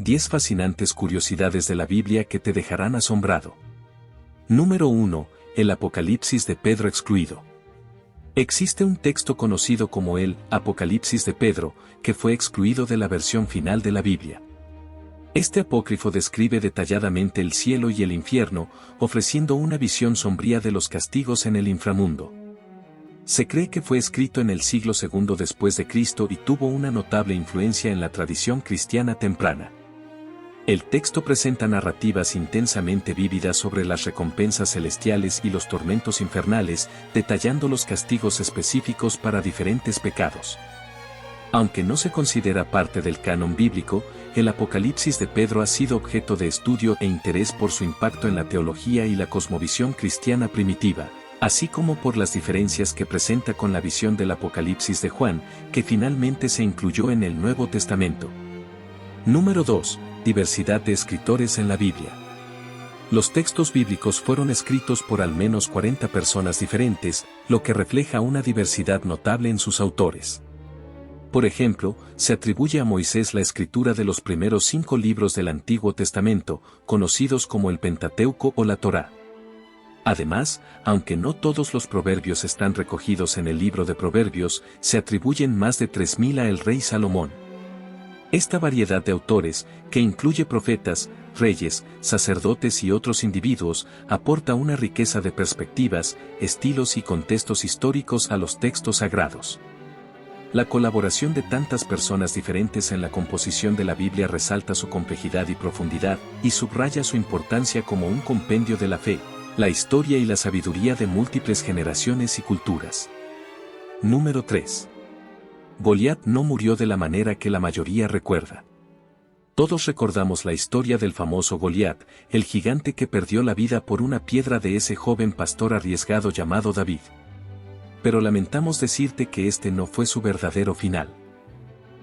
10 fascinantes curiosidades de la Biblia que te dejarán asombrado. Número 1. El Apocalipsis de Pedro excluido. Existe un texto conocido como el Apocalipsis de Pedro, que fue excluido de la versión final de la Biblia. Este apócrifo describe detalladamente el cielo y el infierno, ofreciendo una visión sombría de los castigos en el inframundo. Se cree que fue escrito en el siglo II después de Cristo y tuvo una notable influencia en la tradición cristiana temprana. El texto presenta narrativas intensamente vívidas sobre las recompensas celestiales y los tormentos infernales, detallando los castigos específicos para diferentes pecados. Aunque no se considera parte del canon bíblico, el Apocalipsis de Pedro ha sido objeto de estudio e interés por su impacto en la teología y la cosmovisión cristiana primitiva, así como por las diferencias que presenta con la visión del Apocalipsis de Juan, que finalmente se incluyó en el Nuevo Testamento. Número 2. Diversidad de escritores en la Biblia. Los textos bíblicos fueron escritos por al menos 40 personas diferentes, lo que refleja una diversidad notable en sus autores. Por ejemplo, se atribuye a Moisés la escritura de los primeros 5 libros del Antiguo Testamento, conocidos como el Pentateuco o la Torá. Además, aunque no todos los proverbios están recogidos en el libro de Proverbios, se atribuyen más de 3000 a el rey Salomón. Esta variedad de autores, que incluye profetas, reyes, sacerdotes y otros individuos, aporta una riqueza de perspectivas, estilos y contextos históricos a los textos sagrados. La colaboración de tantas personas diferentes en la composición de la Biblia resalta su complejidad y profundidad, y subraya su importancia como un compendio de la fe, la historia y la sabiduría de múltiples generaciones y culturas. Número 3. Goliat no murió de la manera que la mayoría recuerda. Todos recordamos la historia del famoso Goliat, el gigante que perdió la vida por una piedra de ese joven pastor arriesgado llamado David. Pero lamentamos decirte que este no fue su verdadero final.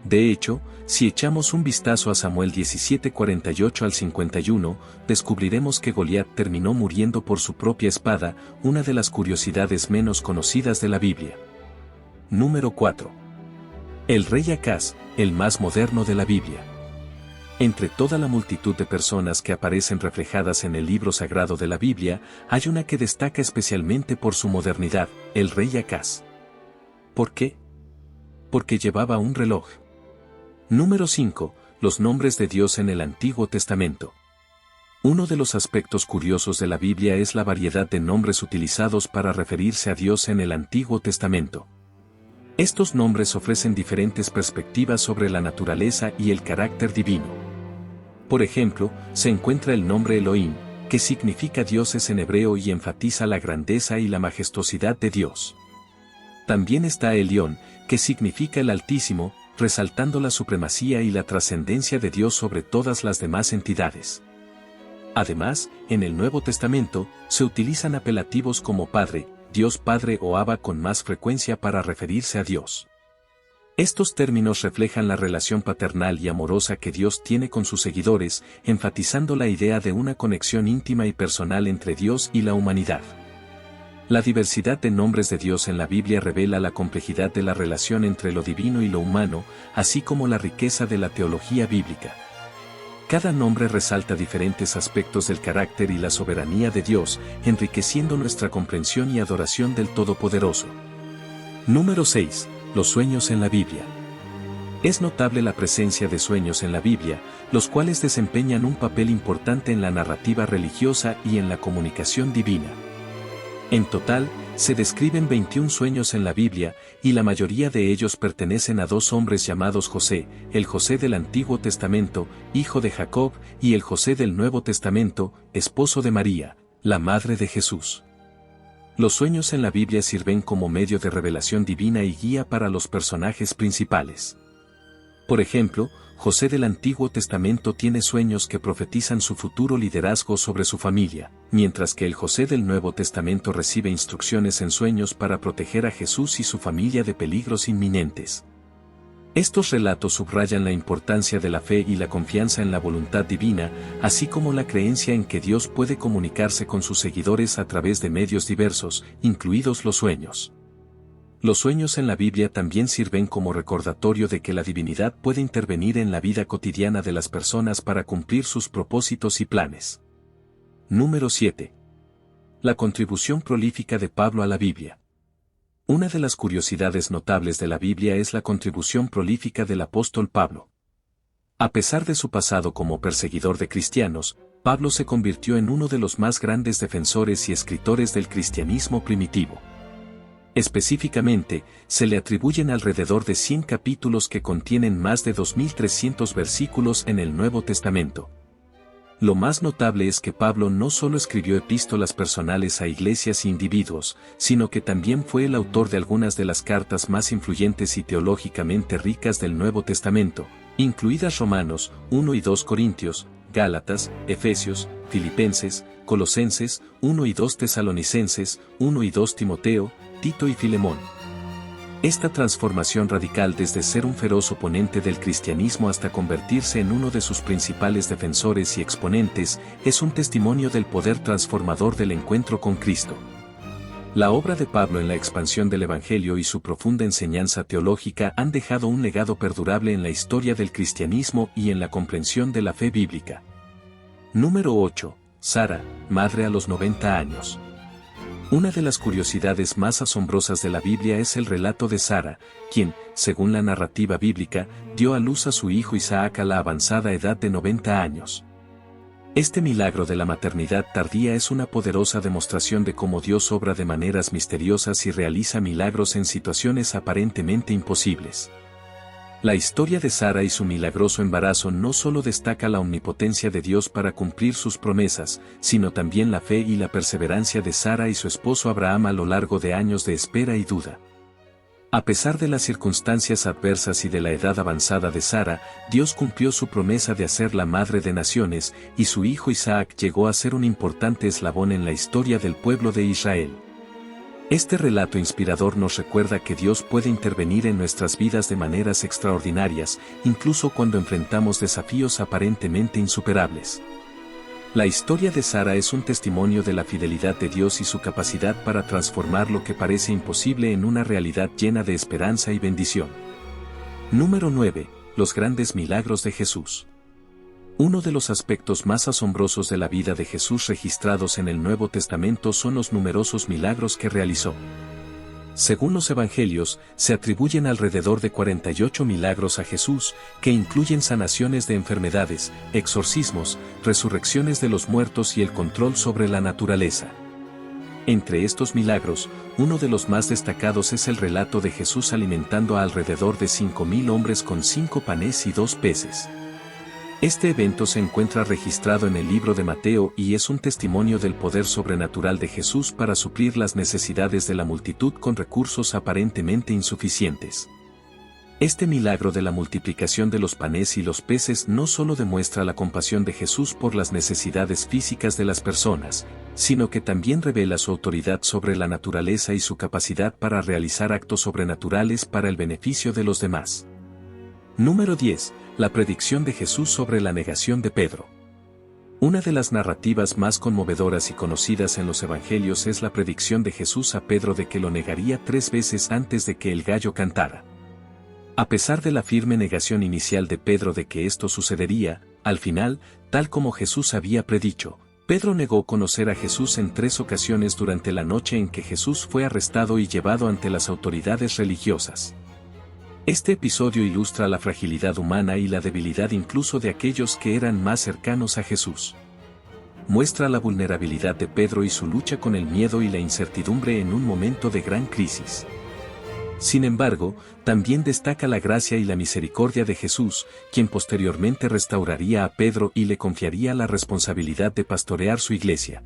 De hecho, si echamos un vistazo a Samuel 17:48 al 51, descubriremos que Goliat terminó muriendo por su propia espada, una de las curiosidades menos conocidas de la Biblia. Número 4. El rey Acaz, el más moderno de la Biblia. Entre toda la multitud de personas que aparecen reflejadas en el libro sagrado de la Biblia, hay una que destaca especialmente por su modernidad, el rey Acaz. ¿Por qué? Porque llevaba un reloj. Número 5. Los nombres de Dios en el Antiguo Testamento. Uno de los aspectos curiosos de la Biblia es la variedad de nombres utilizados para referirse a Dios en el Antiguo Testamento. Estos nombres ofrecen diferentes perspectivas sobre la naturaleza y el carácter divino. Por ejemplo, se encuentra el nombre Elohim, que significa dioses en hebreo y enfatiza la grandeza y la majestuosidad de Dios. También está Elión, que significa el Altísimo, resaltando la supremacía y la trascendencia de Dios sobre todas las demás entidades. Además, en el Nuevo Testamento, se utilizan apelativos como Padre, Dios Padre o Abba con más frecuencia para referirse a Dios. Estos términos reflejan la relación paternal y amorosa que Dios tiene con sus seguidores, enfatizando la idea de una conexión íntima y personal entre Dios y la humanidad. La diversidad de nombres de Dios en la Biblia revela la complejidad de la relación entre lo divino y lo humano, así como la riqueza de la teología bíblica. Cada nombre resalta diferentes aspectos del carácter y la soberanía de Dios, enriqueciendo nuestra comprensión y adoración del Todopoderoso. Número 6. Los sueños en la Biblia. Es notable la presencia de sueños en la Biblia, los cuales desempeñan un papel importante en la narrativa religiosa y en la comunicación divina. En total, se describen 21 sueños en la Biblia, y la mayoría de ellos pertenecen a 2 hombres llamados José, el José del Antiguo Testamento, hijo de Jacob, y el José del Nuevo Testamento, esposo de María, la madre de Jesús. Los sueños en la Biblia sirven como medio de revelación divina y guía para los personajes principales. Por ejemplo, José del Antiguo Testamento tiene sueños que profetizan su futuro liderazgo sobre su familia, mientras que el José del Nuevo Testamento recibe instrucciones en sueños para proteger a Jesús y su familia de peligros inminentes. Estos relatos subrayan la importancia de la fe y la confianza en la voluntad divina, así como la creencia en que Dios puede comunicarse con sus seguidores a través de medios diversos, incluidos los sueños. Los sueños en la Biblia también sirven como recordatorio de que la divinidad puede intervenir en la vida cotidiana de las personas para cumplir sus propósitos y planes. Número 7. La contribución prolífica de Pablo a la Biblia. Una de las curiosidades notables de la Biblia es la contribución prolífica del apóstol Pablo. A pesar de su pasado como perseguidor de cristianos, Pablo se convirtió en uno de los más grandes defensores y escritores del cristianismo primitivo. Específicamente, se le atribuyen alrededor de 100 capítulos que contienen más de 2.300 versículos en el Nuevo Testamento. Lo más notable es que Pablo no solo escribió epístolas personales a iglesias e individuos, sino que también fue el autor de algunas de las cartas más influyentes y teológicamente ricas del Nuevo Testamento, incluidas Romanos, 1 y 2 Corintios, Gálatas, Efesios, Filipenses, Colosenses, 1 y 2 Tesalonicenses, 1 y 2 Timoteo, Tito y Filemón. Esta transformación radical desde ser un feroz oponente del cristianismo hasta convertirse en uno de sus principales defensores y exponentes es un testimonio del poder transformador del encuentro con Cristo. La obra de Pablo en la expansión del Evangelio y su profunda enseñanza teológica han dejado un legado perdurable en la historia del cristianismo y en la comprensión de la fe bíblica. Número 8. Sara, madre a los 90 años. Una de las curiosidades más asombrosas de la Biblia es el relato de Sara, quien, según la narrativa bíblica, dio a luz a su hijo Isaac a la avanzada edad de 90 años. Este milagro de la maternidad tardía es una poderosa demostración de cómo Dios obra de maneras misteriosas y realiza milagros en situaciones aparentemente imposibles. La historia de Sara y su milagroso embarazo no solo destaca la omnipotencia de Dios para cumplir sus promesas, sino también la fe y la perseverancia de Sara y su esposo Abraham a lo largo de años de espera y duda. A pesar de las circunstancias adversas y de la edad avanzada de Sara, Dios cumplió su promesa de hacer la madre de naciones, y su hijo Isaac llegó a ser un importante eslabón en la historia del pueblo de Israel. Este relato inspirador nos recuerda que Dios puede intervenir en nuestras vidas de maneras extraordinarias, incluso cuando enfrentamos desafíos aparentemente insuperables. La historia de Sara es un testimonio de la fidelidad de Dios y su capacidad para transformar lo que parece imposible en una realidad llena de esperanza y bendición. Número 9. Los grandes milagros de Jesús. Uno de los aspectos más asombrosos de la vida de Jesús registrados en el Nuevo Testamento son los numerosos milagros que realizó. Según los Evangelios, se atribuyen alrededor de 48 milagros a Jesús, que incluyen sanaciones de enfermedades, exorcismos, resurrecciones de los muertos y el control sobre la naturaleza. Entre estos milagros, uno de los más destacados es el relato de Jesús alimentando a alrededor de 5.000 hombres con 5 panes y 2 peces. Este evento se encuentra registrado en el libro de Mateo y es un testimonio del poder sobrenatural de Jesús para suplir las necesidades de la multitud con recursos aparentemente insuficientes. Este milagro de la multiplicación de los panes y los peces no solo demuestra la compasión de Jesús por las necesidades físicas de las personas, sino que también revela su autoridad sobre la naturaleza y su capacidad para realizar actos sobrenaturales para el beneficio de los demás. Número 10. La predicción de Jesús sobre la negación de Pedro. Una de las narrativas más conmovedoras y conocidas en los Evangelios es la predicción de Jesús a Pedro de que lo negaría 3 veces antes de que el gallo cantara. A pesar de la firme negación inicial de Pedro de que esto sucedería, al final, tal como Jesús había predicho, Pedro negó conocer a Jesús en 3 ocasiones durante la noche en que Jesús fue arrestado y llevado ante las autoridades religiosas. Este episodio ilustra la fragilidad humana y la debilidad incluso de aquellos que eran más cercanos a Jesús. Muestra la vulnerabilidad de Pedro y su lucha con el miedo y la incertidumbre en un momento de gran crisis. Sin embargo, también destaca la gracia y la misericordia de Jesús, quien posteriormente restauraría a Pedro y le confiaría la responsabilidad de pastorear su iglesia.